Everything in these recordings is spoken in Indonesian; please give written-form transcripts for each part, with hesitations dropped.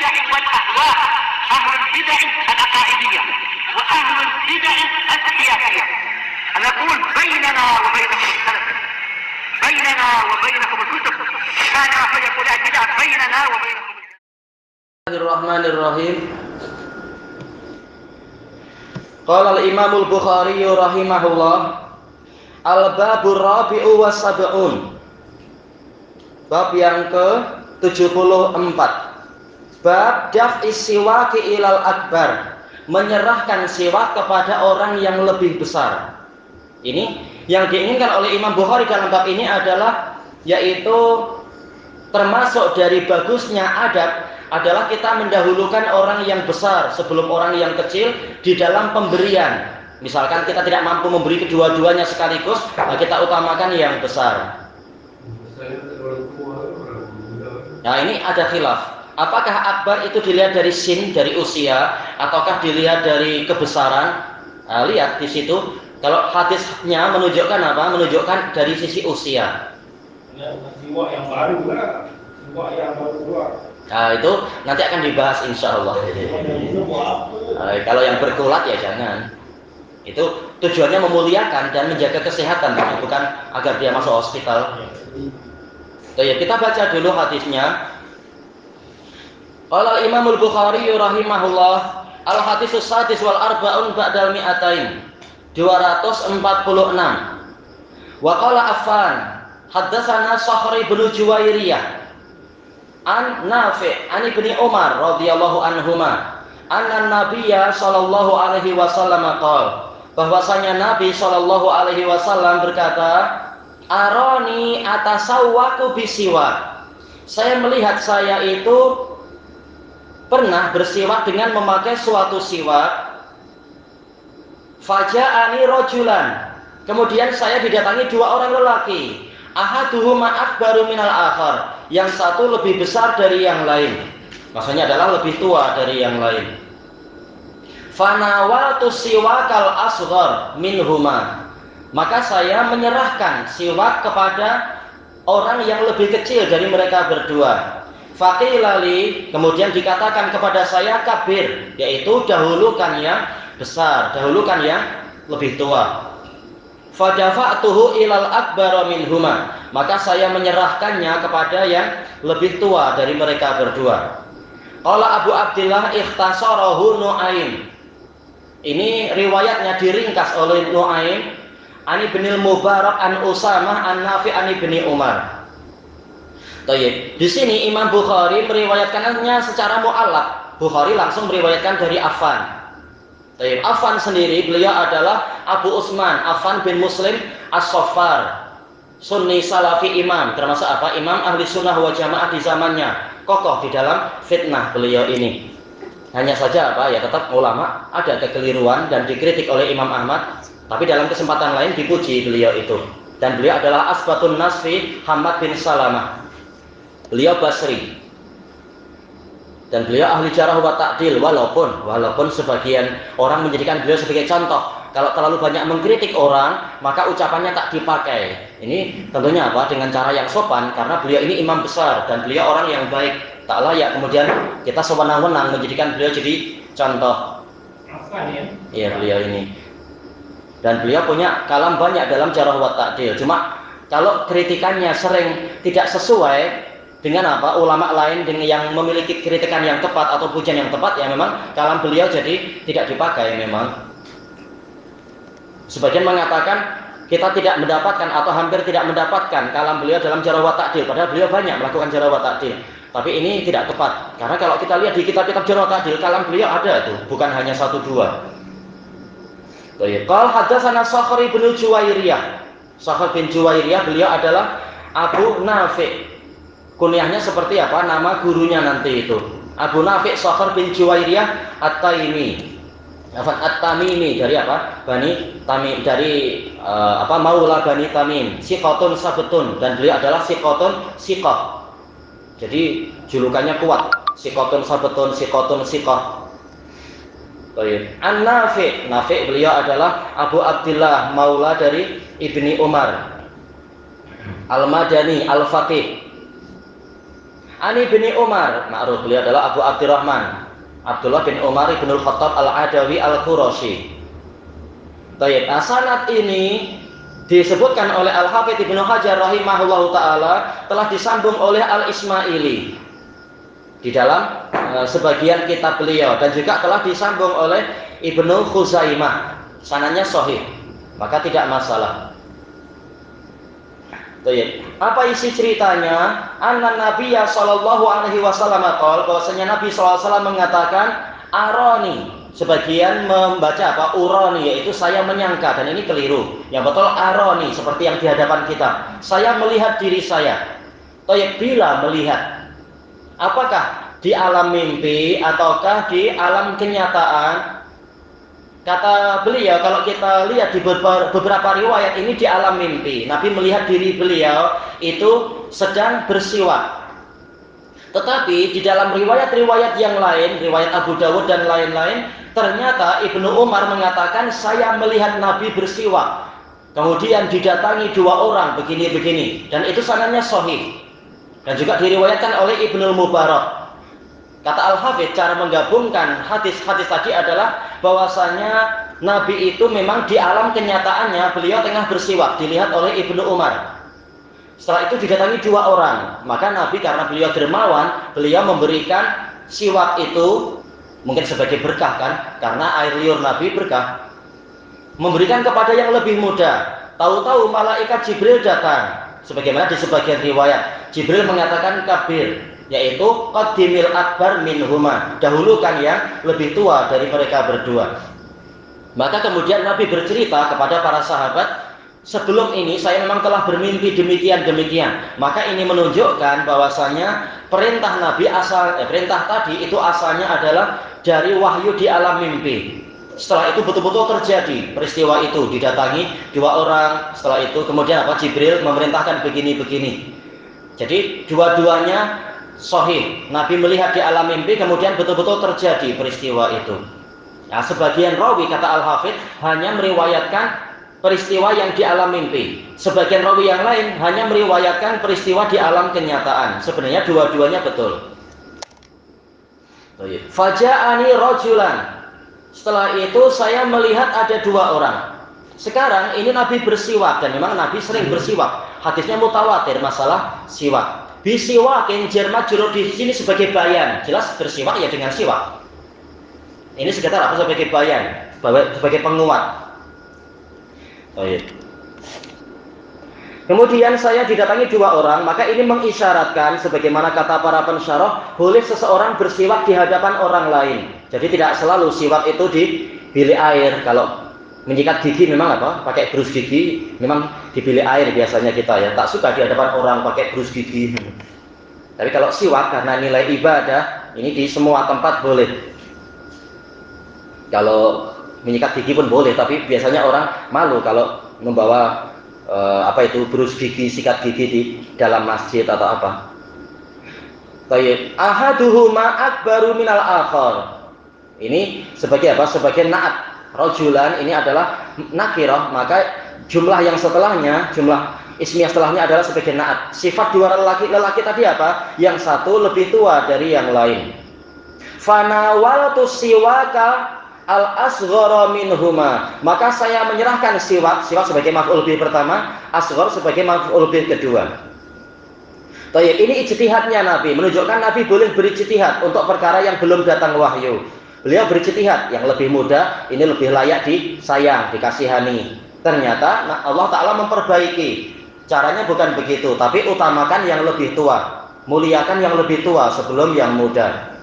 البدع والأهواء، أهل البدع العقائدية وأهل البدع السياسية. نقول بيننا وبينكم السلف، بيننا وبينكم الكتب، كان فيقول البدع بيننا وبينكم. Bismillahirrahmanirrahim. Qala al-Imam al-Bukhari rahimahullah, al-babur rabi'u was sab'un. Bab yang ke-74. Bab daf'is siwaki ilal akbar, menyerahkan siwak kepada orang yang lebih besar. Ini yang diinginkan oleh Imam Bukhari dalam bab ini adalah, yaitu termasuk dari bagusnya adab adalah kita mendahulukan orang yang besar sebelum orang yang kecil di dalam pemberian. Misalkan kita tidak mampu memberi kedua-duanya sekaligus, kita utamakan yang besar. Nah, ini ada khilaf. Apakah akbar itu dilihat dari sin, dari usia, ataukah dilihat dari kebesaran? Nah, lihat di situ. Kalau hadisnya menunjukkan apa? Menunjukkan dari sisi usia. Siwak yang baru lah, siwak yang baru keluar. Nah, itu nanti akan dibahas insya Allah. Kalau yang berkulat ya jangan. Itu tujuannya memuliakan dan menjaga kesehatan, bukan agar dia masuk hospital. Ya, kita baca dulu hadisnya. Qala Imam al-Bukhari rahimahullah, al-hadisus sadis wal arba'un ba'dal mi'atain, 246. Wa qala Affan, haddatsana Sakhri bin Juwairiyah an Nafi' an Ibni Umar radhiyallahu anhuma anna Nabiyya sallallahu alaihi wasallam qala, bahwasanya Nabi sallallahu alaihi wasallam berkata, aroni atasawwaku bisiwak, saya melihat saya itu pernah bersiwak dengan memakai suatu siwak. Faja'ani rajulan, kemudian saya didatangi dua orang lelaki. Ahaduhuma akbaru minal akhar, yang satu lebih besar dari yang lain, maksudnya adalah lebih tua dari yang lain. Fanawaltu siwakal asghar minhuma, maka saya menyerahkan siwak kepada orang yang lebih kecil dari mereka berdua. Faqilali, kemudian dikatakan kepada saya kabir, yaitu dahulukan yang besar, dahulukan yang lebih tua. Fadafa'tuhu ilal akbar minhuma, maka saya menyerahkannya kepada yang lebih tua dari mereka berdua. Qala Abu Abdillah ikhtasarahu Nu'aim, ini riwayatnya diringkas oleh Nu'aim. Ani binil Mubarak an Usamah an Nafi' an Ibni Umar. Baik, di sini Imam Bukhari meriwayatkannya secara mu'allaq. Bukhari langsung meriwayatkan dari Affan. Baik, Affan sendiri beliau adalah Abu Utsman Affan bin Muslim As-Saffar, Sunni Salafi imam, termasuk apa? Imam ahli sunnah wal jamaah di zamannya, kokoh di dalam fitnah beliau ini. Hanya saja apa? Ya tetap ulama ada kekeliruan dan dikritik oleh Imam Ahmad, tapi dalam kesempatan lain dipuji beliau itu. Dan beliau adalah asbatun nasfi Hamad bin Salamah. Beliau Basri. Dan beliau ahli jarah wa ta'dil, walaupun sebagian orang menjadikan beliau sebagai contoh. Kalau terlalu banyak mengkritik orang, maka ucapannya tak dipakai. Ini tentunya apa? Dengan cara yang sopan, karena beliau ini imam besar dan beliau orang yang baik. Tak layak kemudian kita sewenang-wenang menjadikan beliau jadi contoh. Iya, beliau ini. Dan beliau punya kalam banyak dalam jarah wa ta'dil. Cuma kalau kritikannya sering tidak sesuai dengan apa ulama lain dengan yang memiliki kritikan yang tepat atau pujian yang tepat, ya memang kalam beliau jadi tidak dipakai. Memang sebagian mengatakan kita tidak mendapatkan atau hampir tidak mendapatkan kalam beliau dalam jarah wa ta'dil, padahal beliau banyak melakukan jarah wa ta'dil. Tapi ini tidak tepat, karena kalau kita lihat di kitab-kitab jarah wa ta'dil, kalam beliau ada tuh, bukan hanya satu dua. Baik, qala haddatsana Sakhri bin Juwairiyah. Sakhr bin Juwairiyah beliau adalah Abu Nafi'. Kunyahnya seperti apa? Nama gurunya nanti itu. Abu Nafi' Sakhr bin Juwairiyah At-Taimi. At-Tamimi dari apa? Bani Tamim, dari Maula Bani Tamim. Siqatun sabtun, dan beliau adalah siqatun siqah. Jadi julukannya kuat. Siqatun sabtun, siqatun siqah. Baik. An-Nafi', Nafi' beliau adalah Abu Abdillah Maula dari Ibni Umar. Al-Madani Al-Faqih. Ani bin Umar, ma'ruf beliau adalah Abu Abdurrahman Abdullah bin Umar bin Al-Khattab Al-Adawi Al-Qurashi. Baik, sanad ini disebutkan oleh Al-Hafidz Ibnu Hajar rahimahullahu taala telah disambung oleh Al-Ismaili di dalam sebagian kitab beliau dan juga telah disambung oleh Ibnu Khuzaimah. Sanadnya sahih, maka tidak masalah. Baik, apa isi ceritanya? Anna Nabiyya sallallahu alaihi wasallam qol, bahwasanya Nabi sallallahu alaihi wasallam mengatakan arani, sebagian membaca apa? Urani, yaitu saya menyangka, dan ini keliru. Yang betul arani, seperti yang di hadapan kita. Saya melihat diri saya. Baik, bila melihat, apakah di alam mimpi ataukah di alam kenyataan? Kata beliau, kalau kita lihat di beberapa riwayat ini di alam mimpi, Nabi melihat diri beliau itu sedang bersiwak. Tetapi di dalam riwayat-riwayat yang lain, riwayat Abu Dawud dan lain-lain, ternyata Ibnu Umar mengatakan saya melihat Nabi bersiwak. Kemudian didatangi dua orang begini-begini, dan itu sanadnya sahih. Dan juga diriwayatkan oleh Ibnu Mubarak. Kata Al-Hafidz, cara menggabungkan hadis-hadis tadi adalah bahwasanya Nabi itu memang di alam kenyataannya beliau tengah bersiwak, dilihat oleh Ibnu Umar. Setelah itu didatangi dua orang, maka Nabi karena beliau dermawan, beliau memberikan siwak itu mungkin sebagai berkah kan, karena air liur Nabi berkah. Memberikan kepada yang lebih muda. Tahu-tahu malaikat Jibril datang. Sebagaimana di sebagian riwayat, Jibril mengatakan kabir, yaitu qaddimil akbar minhuma, dahulukan yang lebih tua dari mereka berdua. Maka kemudian Nabi bercerita kepada para sahabat, sebelum ini saya memang telah bermimpi demikian. Maka ini menunjukkan bahwasanya perintah Nabi perintah tadi itu asalnya adalah dari wahyu di alam mimpi. Setelah itu betul-betul terjadi peristiwa itu, didatangi dua orang. Setelah itu kemudian Jibril memerintahkan begini-begini. Jadi dua-duanya sahih. Nabi melihat di alam mimpi, kemudian betul-betul terjadi peristiwa itu. Nah, sebagian rawi kata Al-Hafidz hanya meriwayatkan peristiwa yang di alam mimpi. Sebagian rawi yang lain hanya meriwayatkan peristiwa di alam kenyataan. Sebenarnya dua-duanya betul. Faja'ani rajulan. Setelah itu saya melihat ada dua orang. Sekarang ini Nabi bersiwak, dan memang Nabi sering bersiwak. Hadisnya mutawatir masalah siwak. Bisiwakin jermat juru di sini sebagai bayan. Jelas bersiwak ya dengan siwak. Ini sekitar apa sebagai bayan, sebagai penguat. Kemudian saya didatangi dua orang, maka ini mengisyaratkan sebagaimana kata para pensyarah, boleh seseorang bersiwak di hadapan orang lain. Jadi tidak selalu siwak itu di bilik air. Kalau menyikat gigi memang pakai brus gigi, memang di bilik air biasanya kita ya. Tak suka di hadapan orang pakai brus gigi. Tapi kalau siwak karena nilai ibadah, ini di semua tempat boleh. Kalau menyikat gigi pun boleh, tapi biasanya orang malu kalau membawa brus gigi, sikat gigi di dalam masjid atau apa. Baik, ahaduhuma akbaru minal akhar. Ini sebagai apa? Sebagai na'at. Rajulan ini adalah nakirah, maka jumlah yang setelahnya, jumlah ismiyah setelahnya adalah sebagai na'at. Sifat dua lelaki tadi apa? Yang satu lebih tua dari yang lain. Fanawaltu siwaka al-asghara minhuma, maka saya menyerahkan siwak sebagai maf'ul bih pertama, asghar sebagai maf'ul bih kedua. Baik, ini ijtihadnya Nabi, menunjukkan Nabi boleh berijtihad untuk perkara yang belum datang wahyu. Beliau berijtihad, yang lebih muda ini lebih layak disayang, dikasihani. Ternyata Allah Ta'ala memperbaiki. Caranya bukan begitu, tapi utamakan yang lebih tua, muliakan yang lebih tua sebelum yang muda.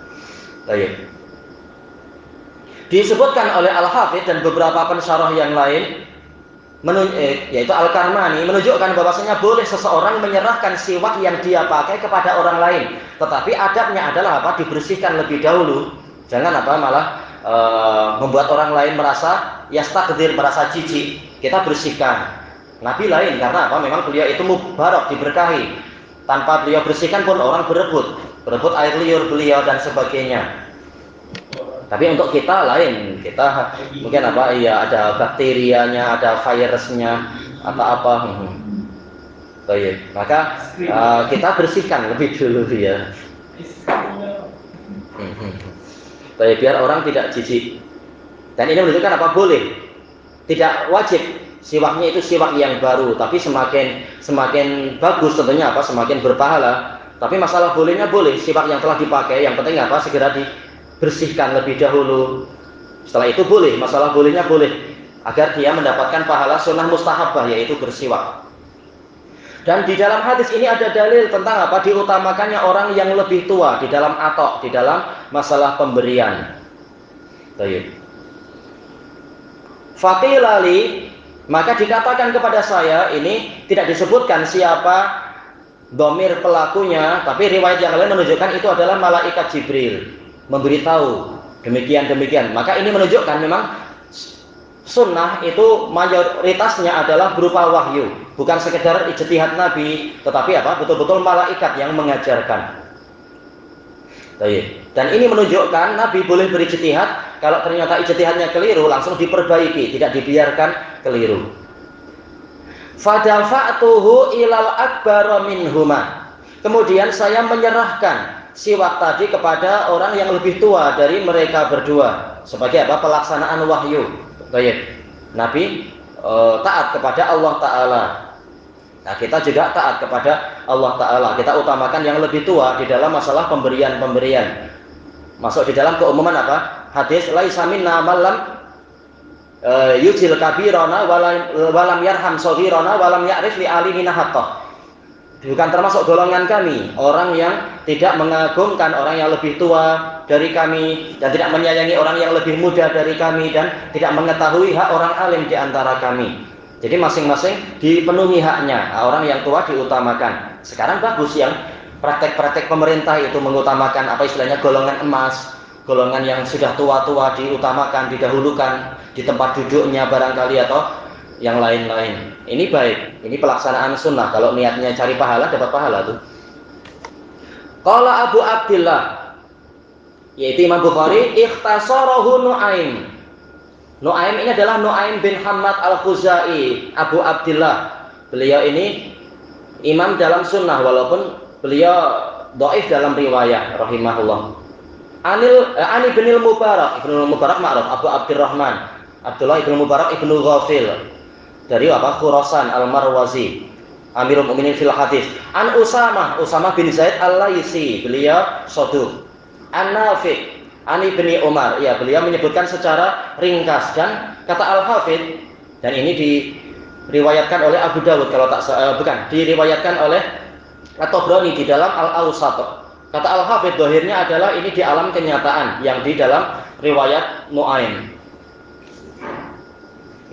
Baik. Disebutkan oleh Al-Hafidz dan beberapa pensyarah yang lain, yaitu Al-Karmani, menunjukkan bahwasanya boleh seseorang menyerahkan siwak yang dia pakai kepada orang lain. Tetapi adabnya adalah dibersihkan lebih dahulu. Jangan malah membuat orang lain merasa yastaqdir, merasa jijik. Kita bersihkan. Nabi lain karena memang beliau itu mubarak, diberkahi. Tanpa beliau bersihkan pun orang berebut air liur beliau dan sebagainya. Tapi untuk kita lain, kita mungkin ada bakterianya, ada virusnya atau apa. Baik, maka kita bersihkan lebih dulu ya. Tapi biar orang tidak jijik. Dan ini menunjukkan apa? Boleh. Tidak wajib siwaknya itu siwak yang baru, tapi semakin bagus tentunya apa? Semakin berpahala. Tapi masalah bolehnya boleh, siwak yang telah dipakai, yang penting apa? Segera dibersihkan lebih dahulu. Setelah itu boleh, masalah bolehnya boleh, agar dia mendapatkan pahala sunnah mustahabah, yaitu bersiwak. Dan di dalam hadis ini ada dalil tentang apa? Diutamakannya orang yang lebih tua di dalam atok, di dalam masalah pemberian. Baik. Faqilali, maka dikatakan kepada saya, ini tidak disebutkan siapa domir pelakunya, tapi riwayat yang lain menunjukkan itu adalah malaikat Jibril memberitahu demikian. Maka ini menunjukkan memang sunnah itu mayoritasnya adalah berupa wahyu, bukan sekedar ijtihad Nabi, tetapi apa? Betul-betul malaikat yang mengajarkan. Dan ini menunjukkan Nabi boleh berijtihad, kalau ternyata ijtihadnya keliru langsung diperbaiki, tidak dibiarkan keliru. Fadafa'tuhu ilal akbar minhuma. Kemudian saya menyerahkan siwak tadi kepada orang yang lebih tua dari mereka berdua sebagai apa? Pelaksanaan wahyu. Baik. Nabi taat kepada Allah Ta'ala. Nah, kita juga taat kepada Allah Ta'ala. Kita utamakan yang lebih tua di dalam masalah pemberian. Masuk di dalam keumuman apa? Hadis laisa minna malam yujil kabirona walam yarham sohirona walam ya'rif li alihina haqqah. Bukan termasuk golongan kami orang yang tidak mengagungkan orang yang lebih tua dari kami, dan tidak menyayangi orang yang lebih muda dari kami, dan tidak mengetahui hak orang alim di antara kami. Jadi masing-masing dipenuhi haknya. Orang yang tua diutamakan. Sekarang bagus yang praktek-praktek pemerintah itu mengutamakan apa istilahnya golongan emas, golongan yang sudah tua-tua diutamakan, didahulukan di tempat duduknya barangkali atau yang lain-lain. Ini baik, ini pelaksanaan sunnah. Kalau niatnya cari pahala, dapat pahala tuh. Qala Abu Abdillah, yaitu Imam Bukhari, ikhtasarahu Nu'aim. Nu'aim ini adalah Nu'aim bin Hamad al-Khuzai, Abu Abdillah. Beliau ini imam dalam sunnah, walaupun beliau dhaif dalam riwayah, rahimahullah. Ani bin Mubarak, Ibnu Mubarak ma'ruf, Abu Abdurrahman, Abdullah ibnu Mubarak ibnu Ghafil, dari apa? Khurasan al-Marwazi, Amirul Mukminin fil hadis. An Usamah bin Zaid al-Laisi, beliau shaduq. An Nafi' Ani bin Umar, ya beliau menyebutkan secara ringkas, dan kata Al-Hafidz, dan ini diriwayatkan oleh Abu Dawud kalau tak diriwayatkan oleh At-Tabrani di dalam Al-Awsat. Kata Al-Hafidz, dohirnya adalah ini di alam kenyataan yang di dalam riwayat Nu'aim.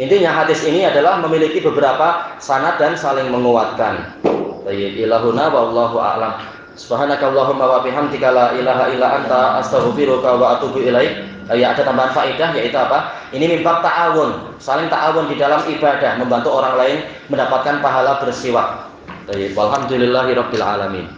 Intinya hadis ini adalah memiliki beberapa sanad dan saling menguatkan. Tayyib ilahuna wallahu a'lam. Subhanakallahumma wa bihamdika la ilaha illa anta astaghfiruka wa atubu ilaik. Ya, ada tambahan faedah yaitu apa? Ini mimbab ta'awun, saling ta'awun di dalam ibadah, membantu orang lain mendapatkan pahala bersiwak. Tayyib walhamdulillahirabbil alamin.